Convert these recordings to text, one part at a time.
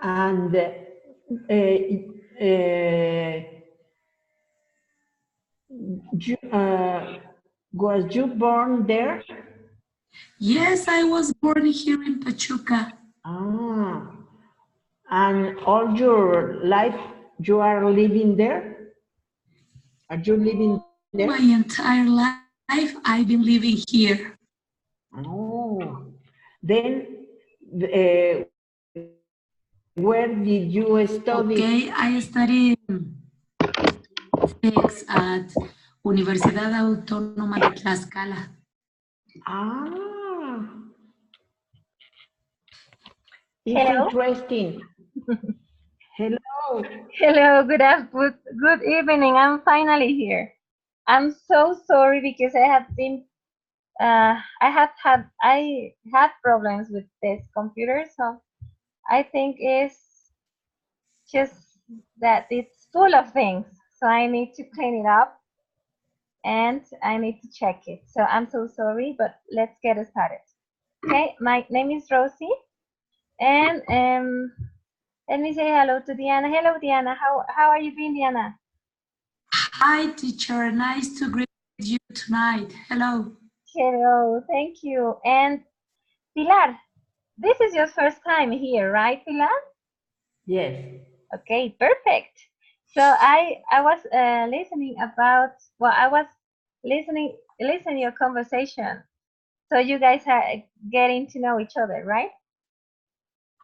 And was you born there? Yes, I was born here in Pachuca. Ah, and all your life you are living there? Are you living there? My entire life I've been living here. Oh, then where did you study? Okay, I studied physics at Universidad Autónoma de Tlaxcala. Ah, it's Hello. interesting. Hello. Hello, good evening. I'm finally here. I'm so sorry because I had problems with this computer, so I think it's just that it's full of things. So I need to clean it up and I need to check it. So I'm so sorry, but let's get started. Okay, my name is Rosie, and let me say hello to Diana. Hello, Diana. How are you doing, Diana? Hi, teacher. Nice to greet you tonight. Hello. Hello, thank you. And Pilar, this is your first time here, right, Pilar? Yes. Okay, perfect. So I was listening about I was listening your conversation. So you guys are getting to know each other, right?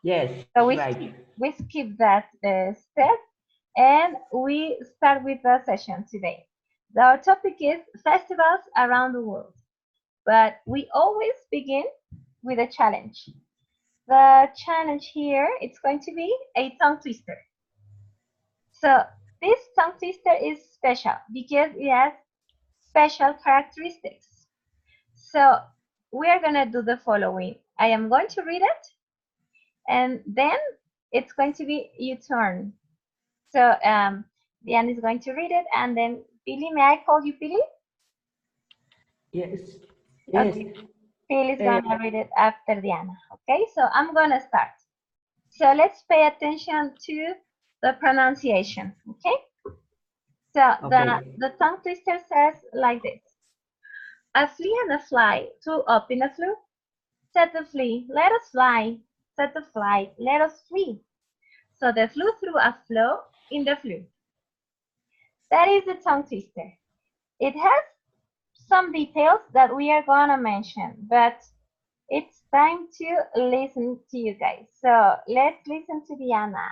Yes, So right. we skip that step and we start with the session today. Our topic is festivals around the world, but we always begin with a challenge. The challenge here it's going to be a tongue twister. So this tongue twister is special because it has special characteristics. So we are going to do the following. I am going to read it and then it's going to be your turn. So Diane is going to read it and then Billy, may I call you Billy? Yes. Yes. Okay. Phil is gonna read it after Diana. Okay, so I'm gonna start. So let's pay attention to the pronunciation. Okay. So Okay. the tongue twister says like this: a flea and a fly flew up in a flue. Said the flea, "Let us fly." Said the fly, "Let us flee." So the flue threw a flow in the flue. That is the tongue twister. It has some details that we are gonna mention, but it's time to listen to you guys. So let's listen to Diana.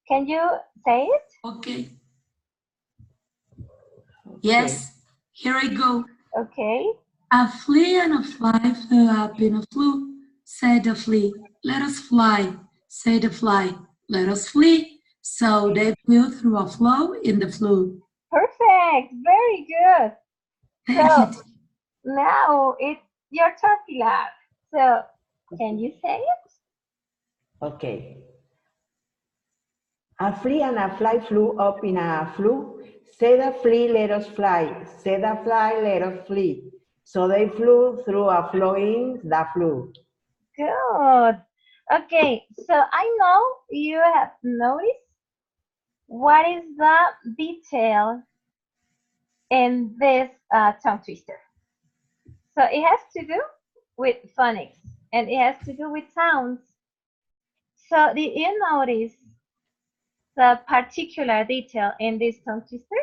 Can you say it? Okay. Yes, here I go. Okay. A flea and a fly flew up in a flue. Said the flea, "Let us fly." Said the fly, "Let us flee." So they flew through a flow in the flue. Perfect. Very good. Thank So you. now it's your turn, Pilar. So can you say it? Okay. A flea and a fly flew up in a flue. Said a flea, let us fly. Said a fly, let us flee. So they flew through a flowing the flue. Good. Okay. So I know you have noticed what is the detail in this tongue twister. So it has to do with phonics and it has to do with sounds. So did you notice the particular detail in this tongue twister?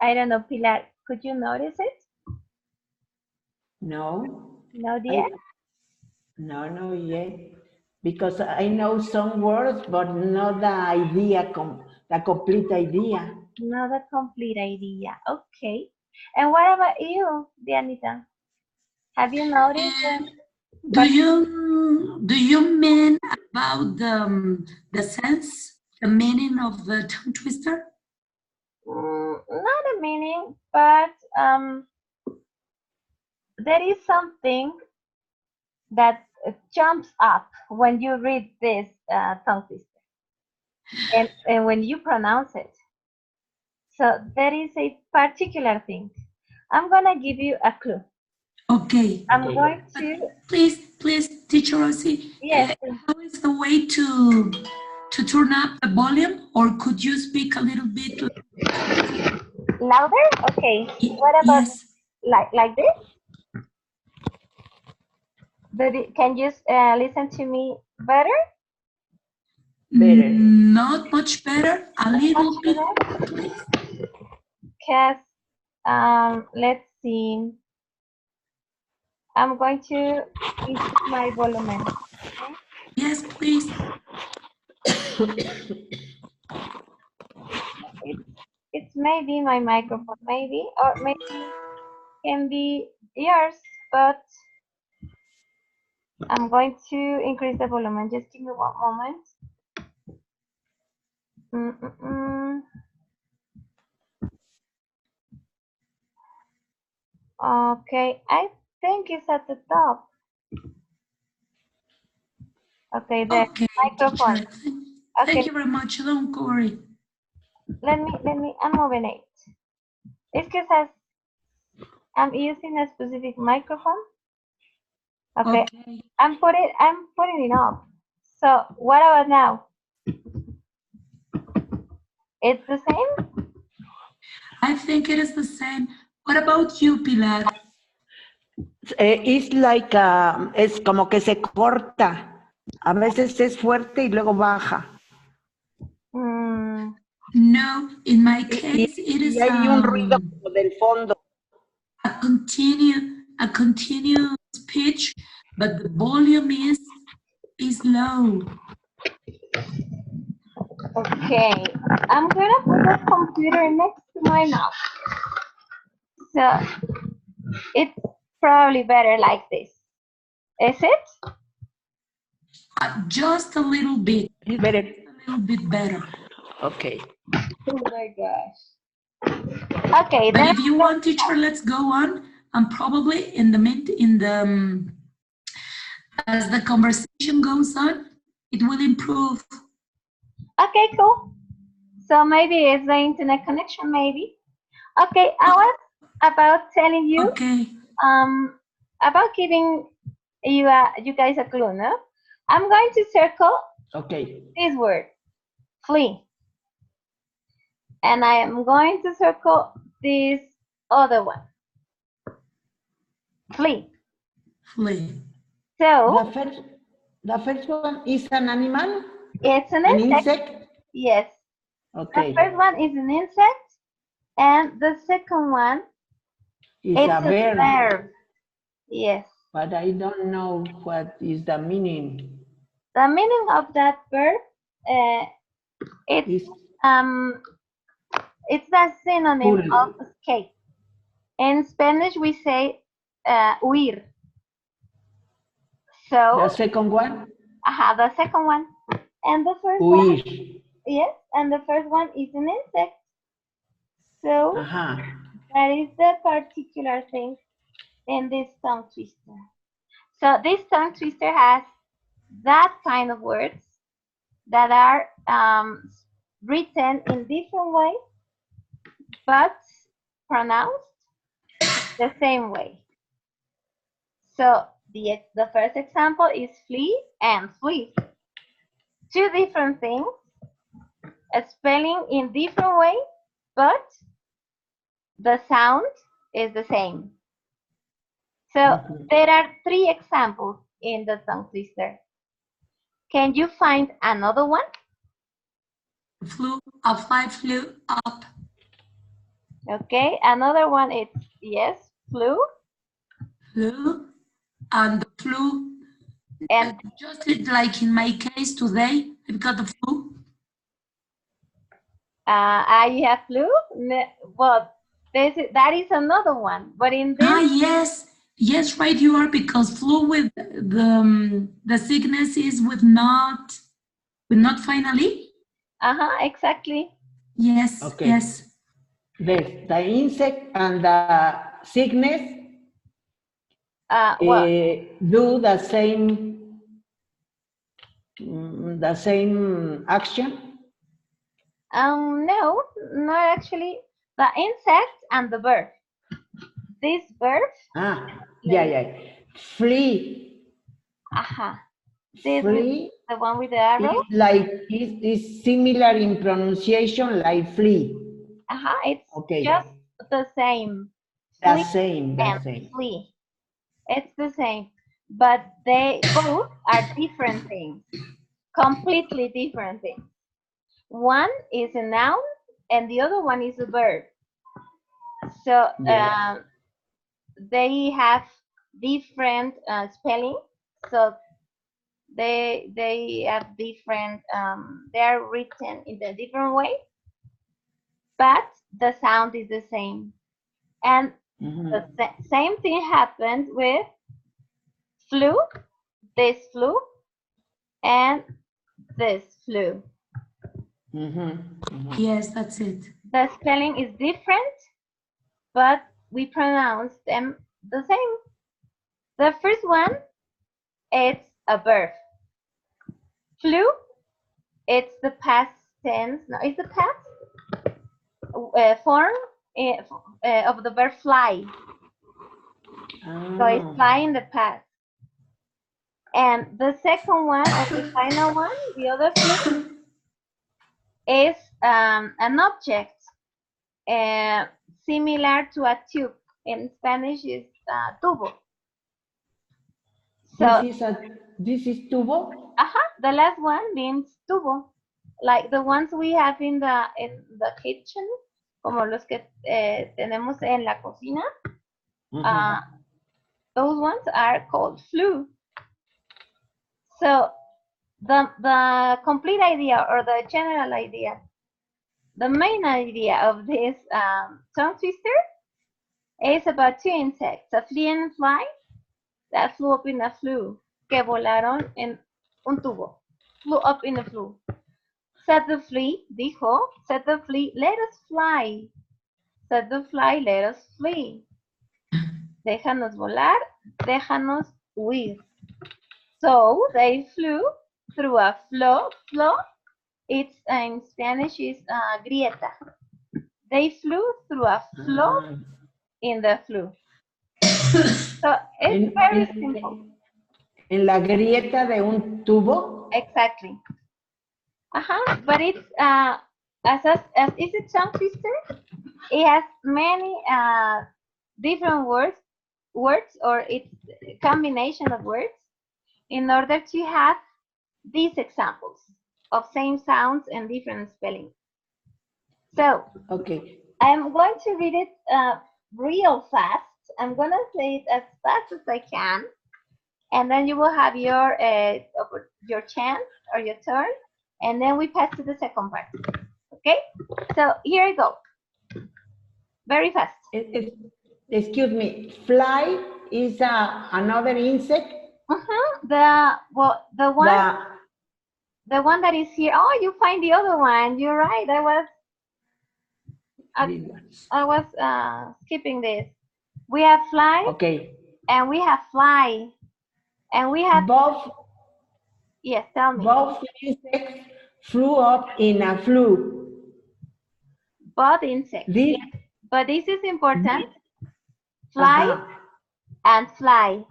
I don't know, Pilar, could you notice it? No, No, dear? I no yet. Because I know some words, but not the idea, the complete idea. Not a complete idea. Okay. And what about you, Dianita? Have you noticed And but do you mean about the sense, the meaning of the tongue twister? not a meaning, but there is something that jumps up when you read this tongue twister and when you pronounce it. So there is a particular thing. I'm gonna give you a clue. Okay. I'm going to, Please, Teacher Rosie, yes, how is the way to turn up the volume, or could you speak a little bit? louder? Okay. What about Yes. like this? Can you listen to me better? Better. Not much better. A little bit, please. Because, let's see. I'm going to increase my volume. Okay? Yes, please. It's maybe my microphone, maybe, or maybe can be yours, but I'm going to increase the volume. Just give me one moment. Okay, I think it's at the top. Okay, the Okay, microphone. teacher. Okay, Thank you very much. Don't worry. let me, I'm moving it. It's because I'm using a specific microphone. Okay, I'm putting it up. So what about now? It's the same? I think it is the same. What about you, Pilar? It's like, es como que se corta. A veces es fuerte y luego baja. No, in my case, it is Y hay un ruido como del fondo. a continuous pitch, but the volume is low. Okay, I'm gonna put the computer next to my mouth. So it's probably better like this. Is it? Just a little bit. It's better. A little bit better. Okay. Oh my gosh. Okay, But then if you want, teacher, let's go on. And probably in the as the conversation goes on, it will improve. okay, cool. So maybe it's the internet connection, maybe. Okay, I was about telling you about giving you guys a clue, no? I'm going to circle this word, flee. And I am going to circle this other one, flee. Flee. So the first one is an animal? It's an insect? Yes. Okay. The first one is an insect, and the second one is it's a verb. verb. Yes. But I don't know what is the meaning. The meaning of that verb, it's the synonym of escape. In Spanish, we say huir. So the second one? The second one. And the first huir. one? Yes, and the first one is an insect. So that is the particular thing in this tongue twister. So this tongue twister has that kind of words that are written in different ways, but pronounced the same way. So the first example is flee and flee. Two different things, spelling in different ways, but the sound is the same. So there are three examples in the tongue twister. Can you find another one? A fly flew up. Okay, another one is, yes, flew. Flew, and the flu. And just like in my case today, I've got the flu. You have flu? Well, that is another one, but in this... Yes, right, you are, because flu with the sickness is with not finally. Exactly. Yes, okay. Yes. The insect and the sickness do the same action? No, not actually. The insect and the verb. This verb Yeah. Flee. This with Flee the one with the arrow. is like is similar in pronunciation like flee. It's Okay. just the same. The Flee same. and flee. It's the same, but they both are different things, completely different things. One is a noun and the other one is a verb. So Yes. they have different spelling. So they have different. They are written in a different way, but the sound is the same. And the same thing happened with flew, this flew, and this flew. Yes, that's it. The spelling is different, but we pronounce them the same. The first one, it's a verb. Flew, it's the past tense. No, it's the past form of the verb fly. So it's fly in the past. And the second one, or the final one, the other flew, is an object similar to a tube. In Spanish is tubo. So this is tubo. the last one means tubo, like the ones we have in the kitchen, como los que tenemos en la cocina. Those ones are called flue. So the complete idea, or the general idea, the main idea of this tongue twister is about two insects, a flea and a fly, that flew up in a flue, que volaron en un tubo, flew up in a flue. Said the flea, dijo, said the flea, let us fly. Said the fly, let us flee. Déjanos volar, déjanos huir. So they flew through a flow. Flow, it's in Spanish is grieta. They flew through a flow in the flue. So it's very simple. En la grieta de un tubo. Exactly. But it's as is a tongue twister, it has many different words, or it's a combination of words in order to have these examples of same sounds and different spellings. So okay, I'm going to read it real fast. I'm gonna say it as fast as I can, and then you will have your chance or your turn, and then we pass to the second part. Okay? So here I go. Very fast. Excuse me. Fly is another insect. The one that is here. Oh, you find the other one. You're right. I was skipping this. We have fly. Okay. And we have fly. And we have both. Yes, tell me. Both insects flew up in a flue. Both insects. This, yes. But this is important. Fly and fly.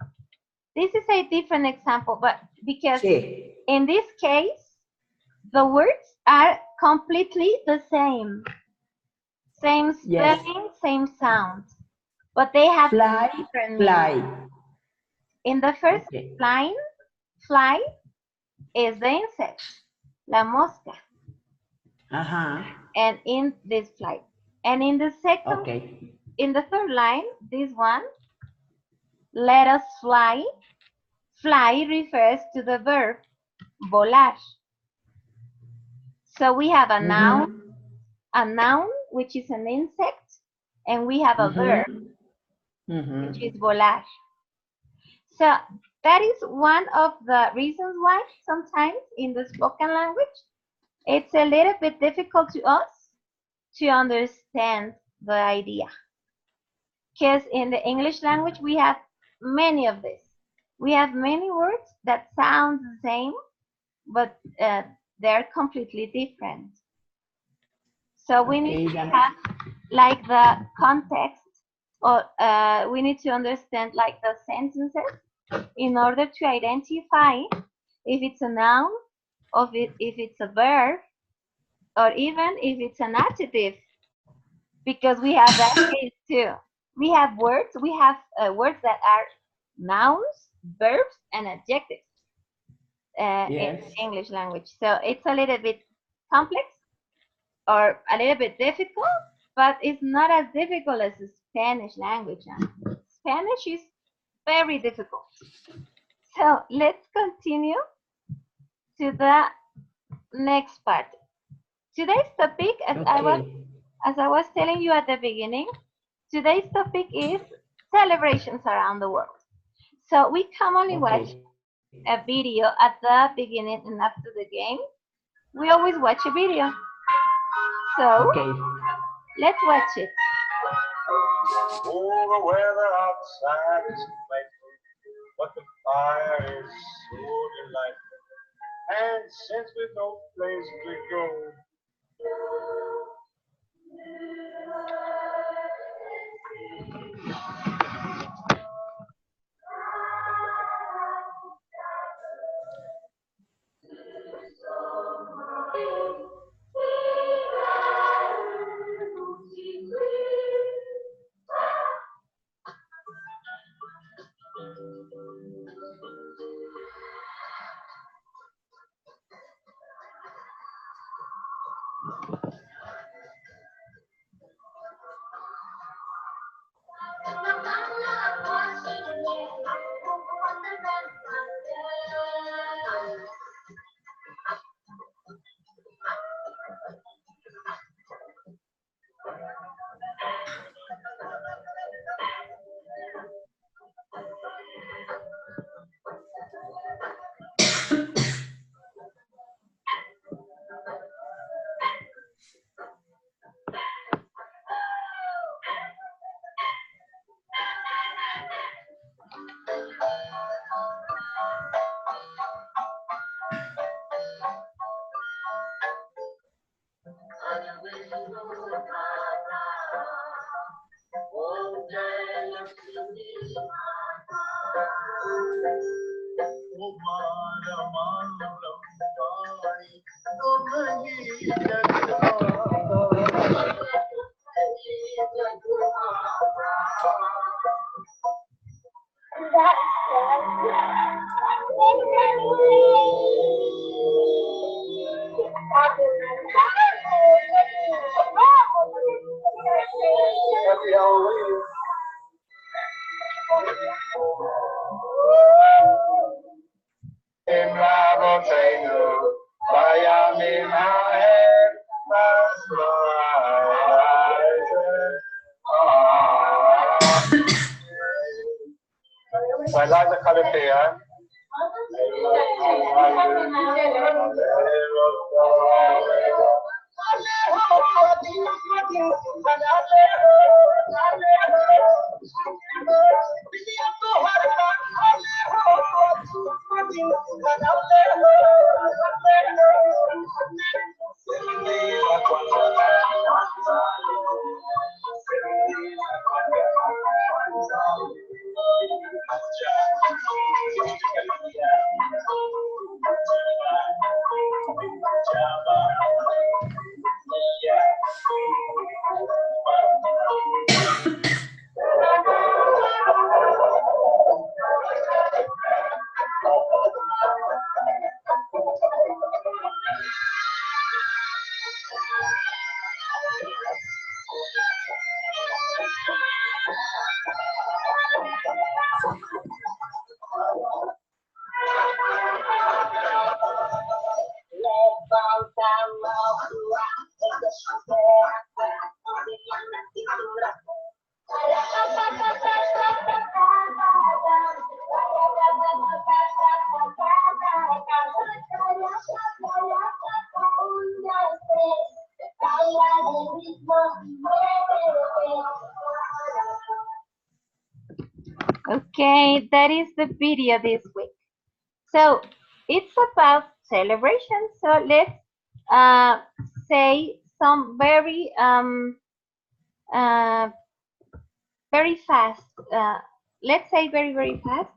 This is a different example, but because in this case, the words are completely the same. Same spelling, same sound. But they have different meanings. In the first line, fly is the insect, la mosca. And in this flight. And in the second, in the third line, this one, let us fly. Fly refers to the verb volar. So we have a noun which is an insect, and we have a verb which is volar. So that is one of the reasons why sometimes in the spoken language it's a little bit difficult to us to understand the idea. Because in the English language we have many of this. We have many words that sound the same, but they're completely different. So we need to have like the context or we need to understand like the sentences in order to identify if it's a noun, or if it's a verb, or even if it's an adjective, because we have that case too. We have words that are nouns, verbs, and adjectives in English language. So it's a little bit complex or a little bit difficult, but it's not as difficult as the Spanish language. Spanish is very difficult. So let's continue to the next part. Today's topic, as I was telling you at the beginning, today's topic is celebrations around the world. So we commonly watch a video at the beginning and after the game. We always watch a video. So let's watch it. Oh, the weather outside is frightful, but the fire is so delightful. And since we've no place to go, in Rabotango, Miami, my head, that's my I like the color here. Okay, that is the video this week. So it's about celebration. So let's say some very very fast, let's say very, very fast,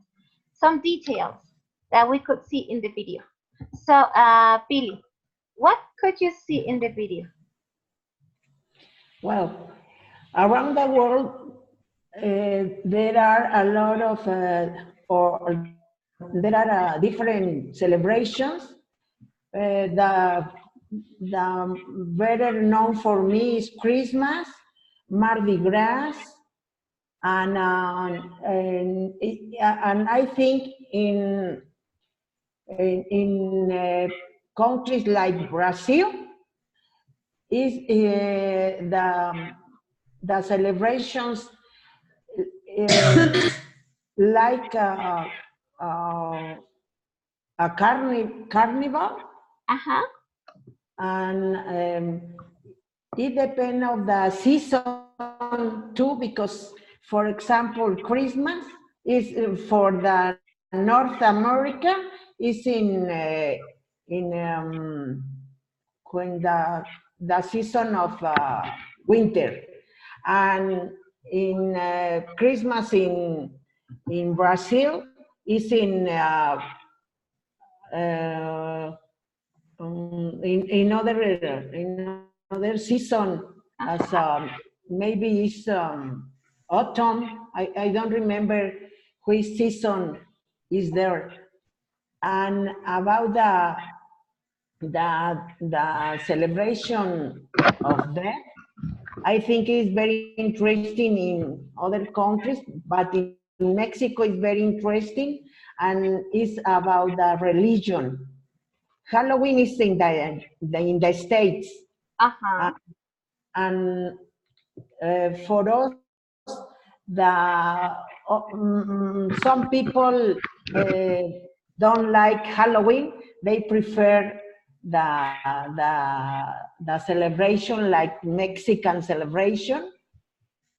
some details that we could see in the video. So, Billy, what could you see in the video? Well, around the world, there are a lot of, or there are different celebrations. The better known for me is Christmas, Mardi Gras, and I think in countries like Brazil, is the celebrations like a carnival, and it depends on the season too, because, for example, Christmas is for the North America is in when the season of winter, and in Christmas in Brazil is in other season, as maybe it's autumn. I don't remember which season is there. And about the celebration of that, I think it's very interesting in other countries, but in Mexico it's very interesting, and it's about the religion. Halloween is in the States. And for us, some people don't like Halloween. They prefer the celebration like Mexican celebration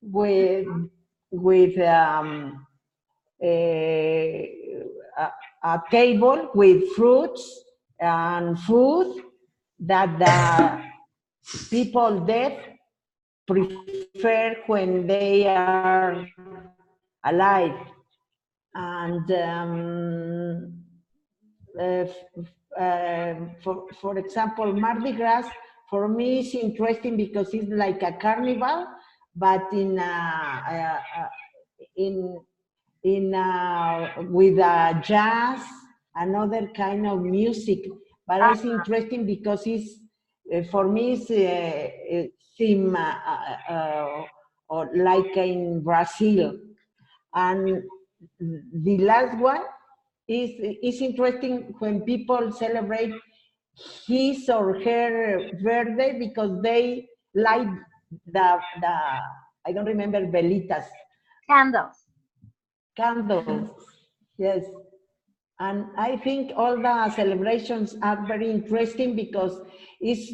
with a table with fruits and food that the people dead prefer when they are alive. And for example, Mardi Gras for me is interesting because it's like a carnival, but with jazz, another kind of music. But it's interesting because it's for me it's theme or like in Brazil. And the last one is interesting when people celebrate his or her birthday because they light the I don't remember, velitas. Candles, yes. And I think all the celebrations are very interesting because it's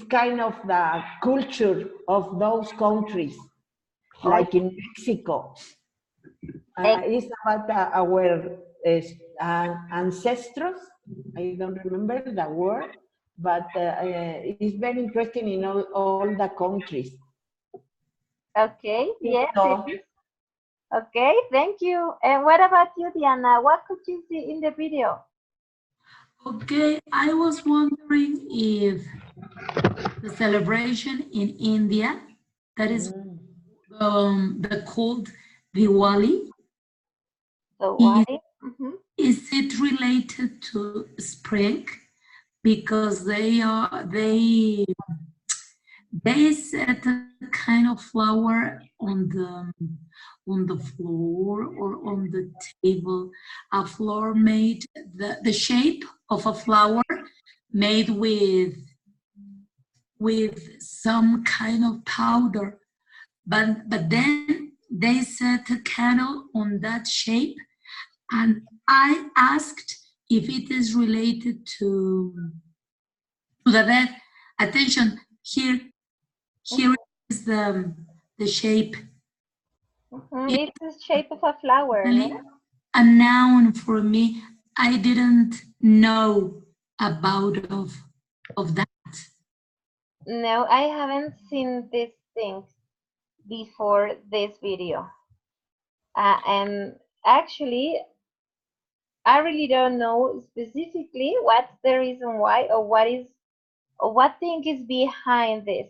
kind of the culture of those countries, like in Mexico. It's about our ancestors. I don't remember the word, but it's very interesting in all the countries. Okay, yes, it is. Okay, thank you. And what about you, Diana? What could you see in the video? Okay, I was wondering if the celebration in India, that is the called Diwali, is it related to spring? Because they set a kind of flower on the floor or on the table, a flower made the shape of a flower made with some kind of powder, but then they set a candle on that shape, and I asked if it is related to the dead. Attention, here is the shape. It's the shape of a flower. A noun for me. I didn't know about of that. No, I haven't seen this think before this video. And actually, I really don't know specifically what's the reason why or what thing is behind this.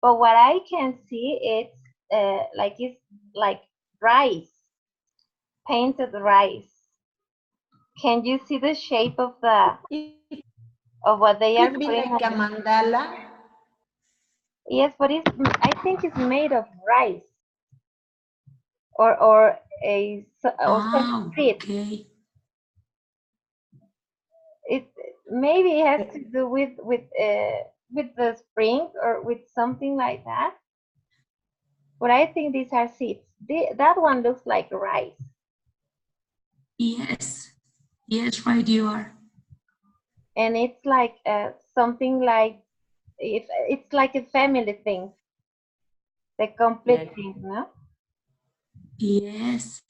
But what I can see, it's like rice, painted rice. Can you see the shape of It what they are could be putting like a on? mandala. Yes, but I think it's made of rice or or some seeds. Okay. It maybe it has to do with the spring or with something like that. But I think these are seeds. That one looks like rice. Yes. Yes, right, you are. And it's like something like it's like a family thing, the complete Yes. thing, no? It's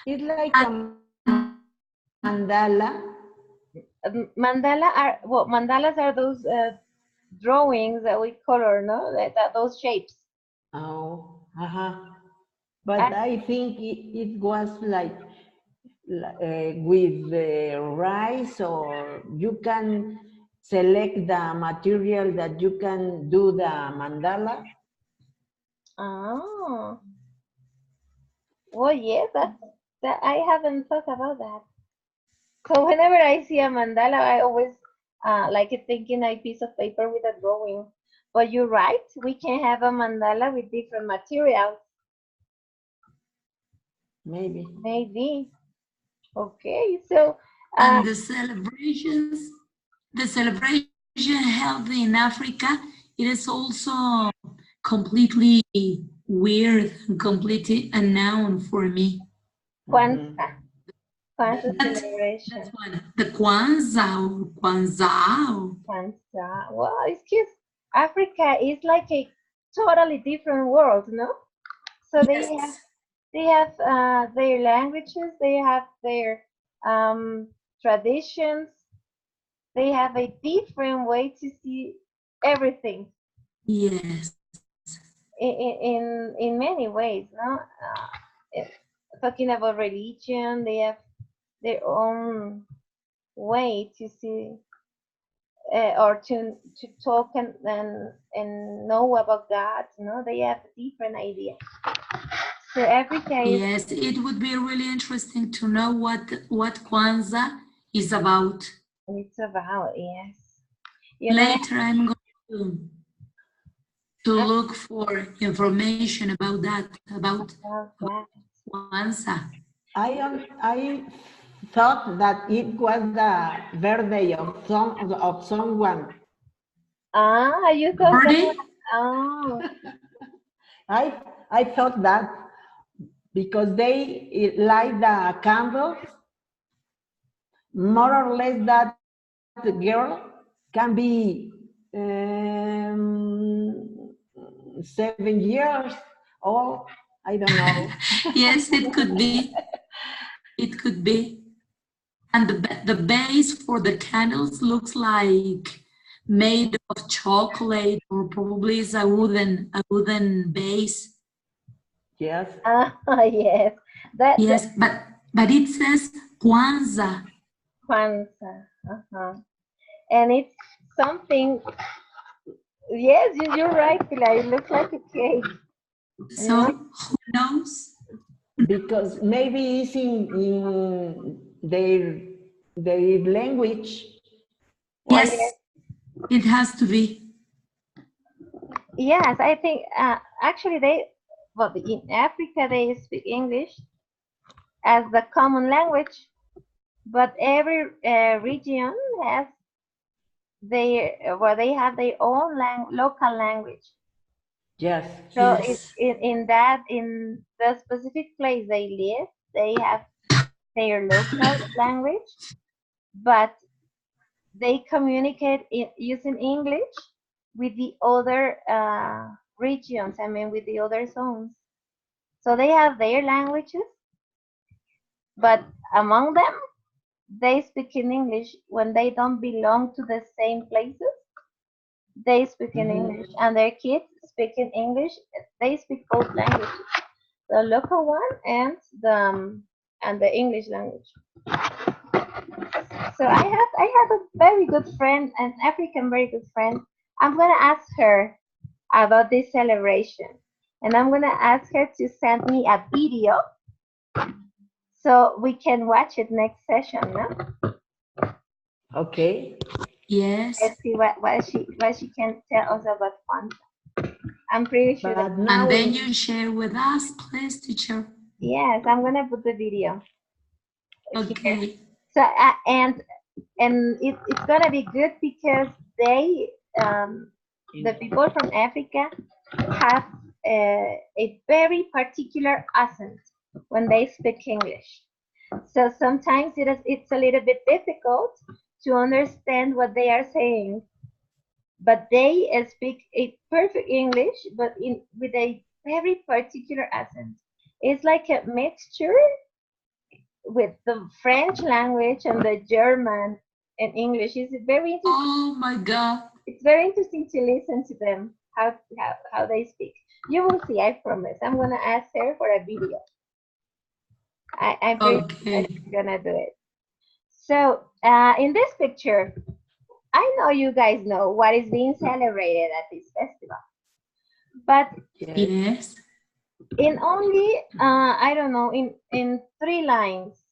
Yes. like And a mandala. Mandalas are those drawings that we color, no? That those shapes. Oh, but And, I think it was like with rice, or you can select the material that you can do the mandala. oh, well, yes, that I haven't thought about that. So whenever I see a mandala, I always like it thinking a piece of paper with a drawing. But you're right, we can have a mandala with different materials, Maybe. maybe. Okay, so and the celebration held in Africa, it is also completely weird and completely unknown for me. Kwanzaa, Kwanzaa That's celebration. one. The Kwanzaa. Kwanzaa. Well, excuse, Africa is like a totally different world, no? So Yes, they have their languages, they have their traditions, they have a different way to see everything yes, in many ways, no? If, talking about religion, they have their own way to see or to talk and know about God. No, they have a different idea. So every case, yes. It would be really interesting to know what Kwanzaa is about. it's about, yes. You know, Later, I'm going to look for information about that, about about that. Kwanzaa. I thought that it was the birthday of someone. Ah, you thought Birthday? someone, oh, I thought that because they light the candles, more or less that girl can be 7 years old. I don't know. Yes, it could be. It could be. And the base for the candles looks like made of chocolate, or probably is a wooden base. Yes. yes, that Yes, but it says Kwanzaa. Kwanzaa, and it's something. Yes, you're right, Pilar. It looks like a cake. So No? who knows? Because maybe it's in their language. Well, Yes, it has to be. yes, I think actually well, in Africa they speak English as the common language, but every region has they have their own local language. Yes. So Yes. in the specific place they live, they have their local language, but they communicate using English with the other regions. I mean, with the other zones. So they have their languages, but among them, they speak in English when they don't belong to the same places. they speak in English, and their kids speak in English. They speak both languages, the local one and the English language. So I have a very good friend, an African very good friend. I'm gonna ask her about this celebration, and I'm gonna ask her to send me a video so we can watch it next session. No? Okay. Yes. Let's see what she can tell us about Kwanzaa. I'm pretty sure that But now And then you share with us, please, teacher. yes, I'm gonna put the video here. Okay. So and it's gonna be good because they the people from Africa have a very particular accent when they speak English. So sometimes it's a little bit difficult to understand what they are saying, but they speak a perfect English, but with a very particular accent. It's like a mixture with the French language and the German and English. It's very interesting. Oh my God. It's very interesting to listen to them how they speak. You will see. I promise. I'm gonna ask her for a video. I'm pretty sure Okay. she's gonna do it. So in this picture, I know you guys know what is being celebrated at this festival, but yes. Yes. in only I don't know in 3 lines,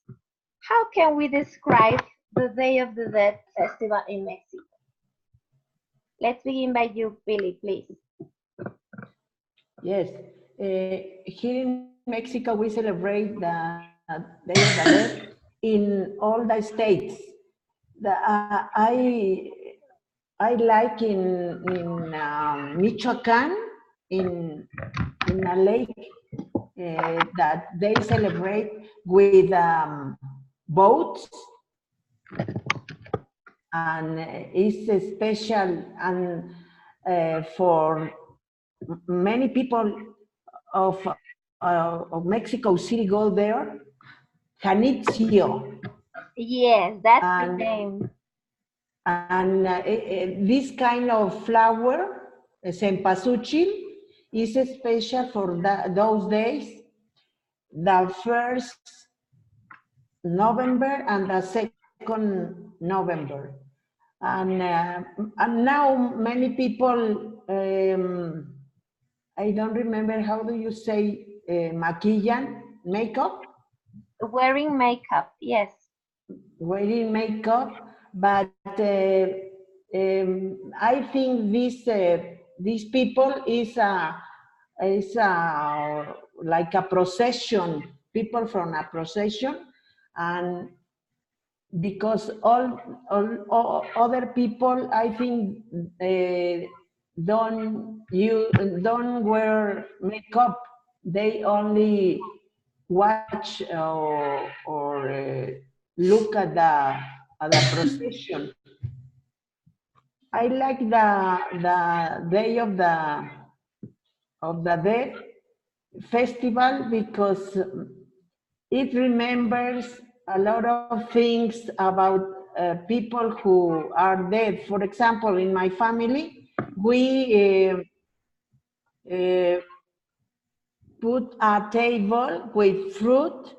how can we describe the Day of the Dead festival in Mexico? Let's begin by you, Billy, please. Yes. Here in Mexico, we celebrate the Day of the Dead in all the states. I like in Michoacan, in a lake that they celebrate with boats, and it's a special and for many people of Mexico City go there. Janitzio. Yes, that's the And name. And this kind of flower, cempasúchil, is special for those days, the 1st November and the 2nd November. And now many people, I don't remember, how do you say maquillan, makeup? Wearing makeup, yes. Wearing makeup, but I think these people is like a procession, people from a procession, and because all other people, I think, don't wear makeup. They only watch or look at the procession. I like the Day of the Dead festival because it remembers a lot of things about people who are dead. For example, in my family, we put a table with fruit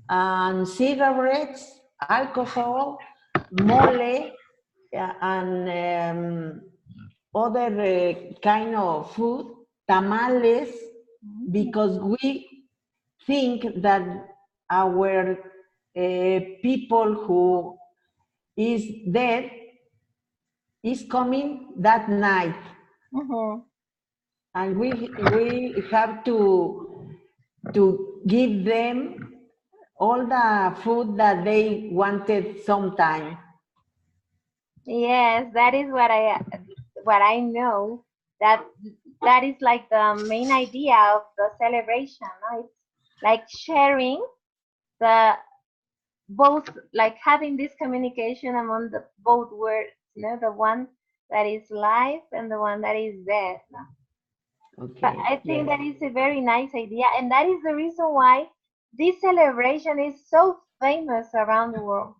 and cigarettes, alcohol, mole, and other kind of food, tamales, because we think that our people who is dead is coming that night, and we have to give them all the food that they wanted sometime. Yes, that is what I know. That is like the main idea of the celebration. No? It's like sharing the both, like having this communication among the both words. You know, the one that is live and the one that is dead. No? Okay. But I think yes. that is a very nice idea, and that is the reason why this celebration is so famous around the world.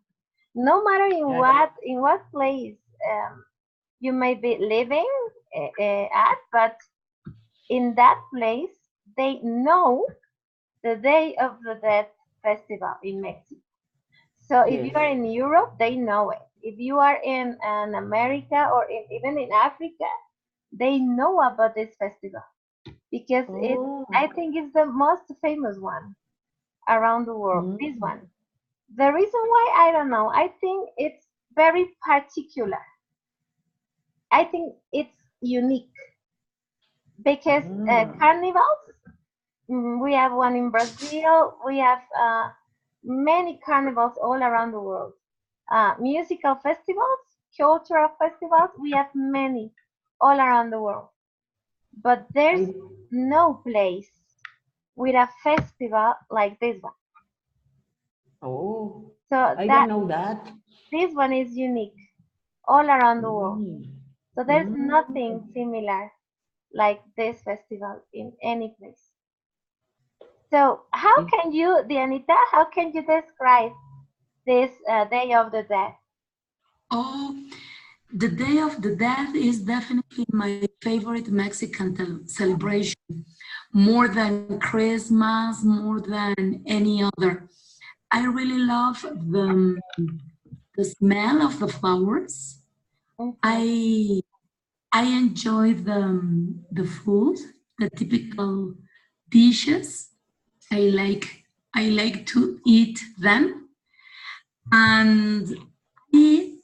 No matter in Yes. what place you may be living at, but in that place, they know the Day of the Dead festival in Mexico. So if you Yes. are in Europe, they know it. If you are in America or even in Africa, they know about this festival because Oh. I think it's the most famous one around the world. This Mm. one. The reason why I don't know, I think it's very particular. I think it's unique because Mm. carnivals, we have one in Brazil, we have many carnivals all around the world. Musical festivals, cultural festivals, we have many all around the world. But there's I, no place with a festival like this one. oh, So I don't that know that. this one is unique all around the world. Mm. So there's nothing Mm. similar like this festival in any place. So how It, can you, Dianita, how can you describe this Day of the Dead? Oh, the Day of the Dead is definitely my favorite Mexican celebration, more than Christmas, more than any other. I really love the smell of the flowers. Mhm. I I enjoy the food, the typical dishes. I like to eat them, and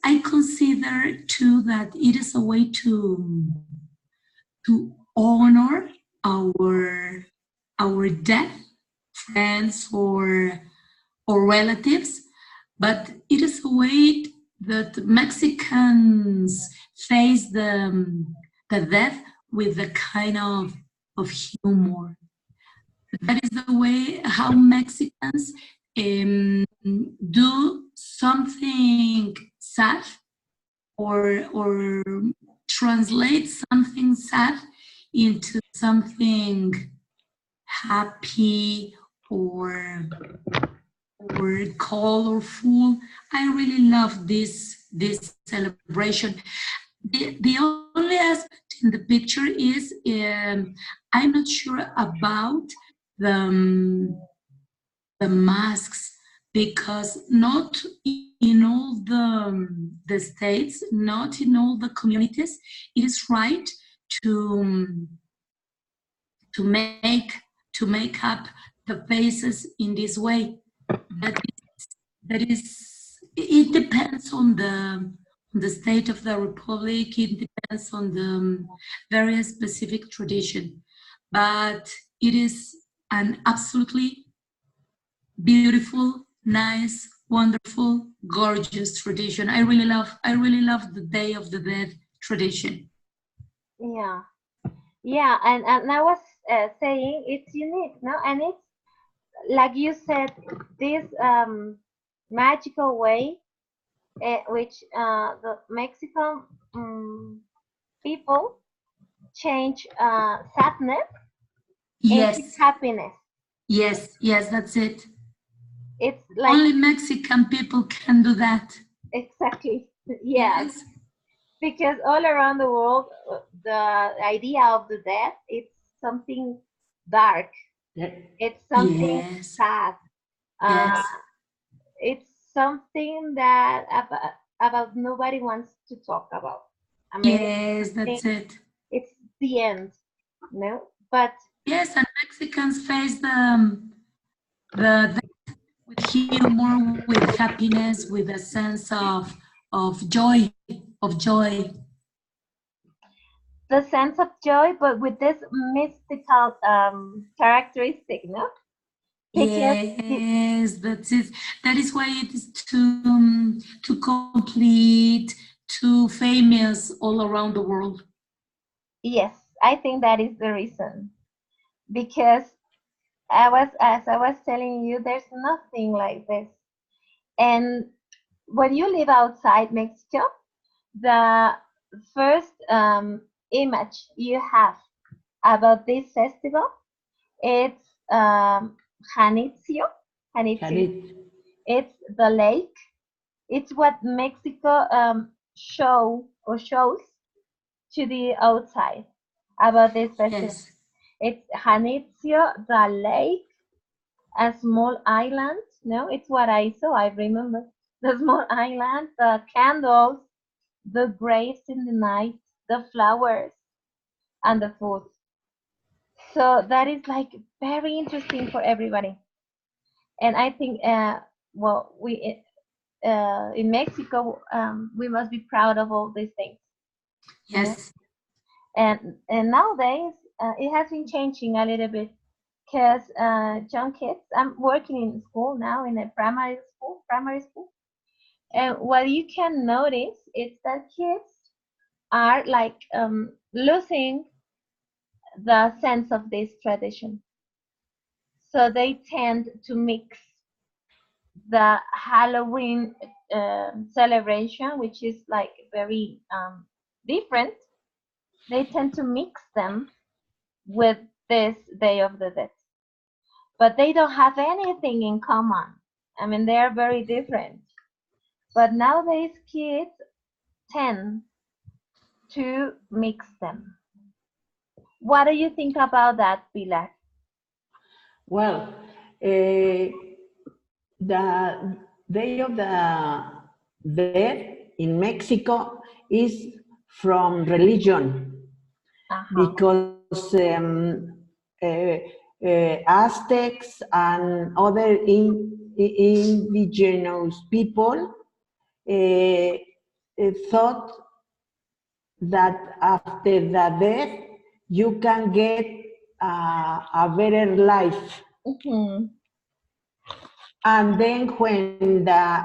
I consider too that it is a way to honor our our dead friends or relatives, but it is a way that Mexicans face the death with a kind of humor. That is the way how Mexicans do something sad or translate something sad into something happy or or colorful. I really love this celebration. The only aspect in the picture is I'm not sure about the the masks because not in all the states, not in all the communities, it is right to to make to make up the faces in this way. That that is it depends on the state of the republic. It depends on the very specific tradition, but it is an absolutely beautiful, nice, wonderful, gorgeous tradition. I really love the Day of the Dead tradition. Yeah, yeah, and I was saying it's unique, no, and it's like you said, this magical way which the Mexican people change sadness into Yes, happiness. yes, yes, that's it. It's like Only Mexican people can do that. exactly, yes, Yes, because all around the world, the idea of the death, it's something dark. yeah. It's something yes, sad. Uh, yes, it's something that about nobody wants to talk about. I mean, yes, it's, that's it. it's the end, no? But Yes, and Mexicans face the with humor, with happiness, with a sense of joy, of joy. the sense of joy, but with this mystical characteristic, no? Because Yes, that's it. That is why it is too complete, too famous all around the world. yes, I think that is the reason. Because I was, as I was telling you, there's nothing like this. And when you live outside Mexico, the first image you have about this festival, it's Janitzio. Can Janitzio. it? It's the lake. It's what Mexico shows to the outside about this festival. Yes. It's Janitzio, the lake, a small island. No, it's what I saw. I remember the small island, the candles, the graves in the night, the flowers, and the food. So that is like very interesting for everybody. And I think, well, we in Mexico, we must be proud of all these things. Yes. And nowadays, it has been changing a little bit because young kids. I'm working in school now in a primary school, and what you can notice is that kids are like losing the sense of this tradition. So they tend to mix the Halloween celebration, which is like very different. They tend to mix them with this Day of the Dead, but they don't have anything in common. I mean, they are very different. But nowadays, kids tend to mix them. What do you think about that, Pilar? Well, the Day of the Dead in Mexico is from religion Uh-huh. because Aztecs and other indigenous people thought that after the death you can get a better life. Mhm. And then when the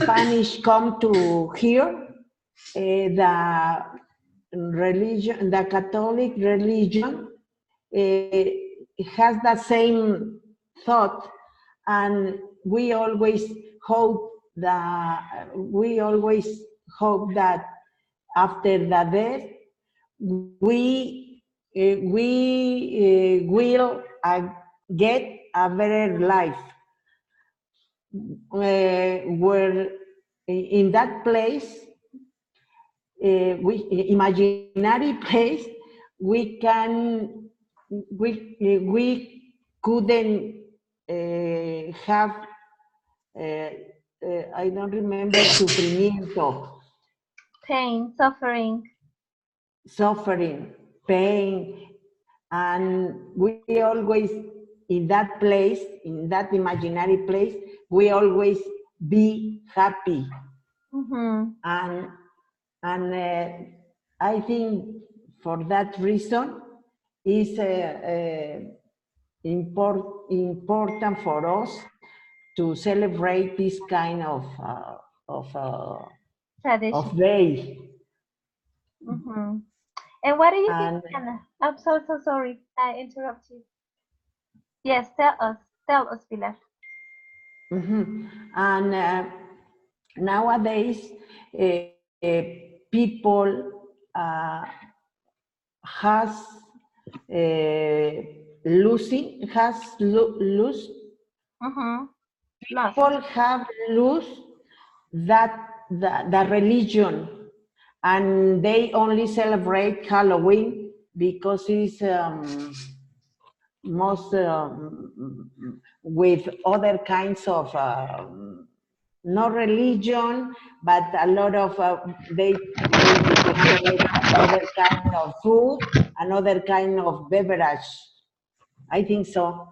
Spanish come to here, the religion, the Catholic religion, has the same thought, and we always hope that after the death we will get a better life. Where in that place, imaginary place, we couldn't have, I don't remember, sufrimiento, Pain, suffering. suffering, pain, and we always in that place, in that imaginary place, we always be happy. Mhm. And I think for that reason is important for us to celebrate this kind of uh, Tradition. of day. Mhm. And what do you think, And Anna? I'm so sorry. I interrupt you. Yes, tell us, Pilar. mhm. And nowadays, people has lose Mhm. Lost. people have lose that the religion, and they only celebrate Halloween because it's most with other kinds of no religion, but a lot of they prepare other kind of food and other kind of beverage. I think so.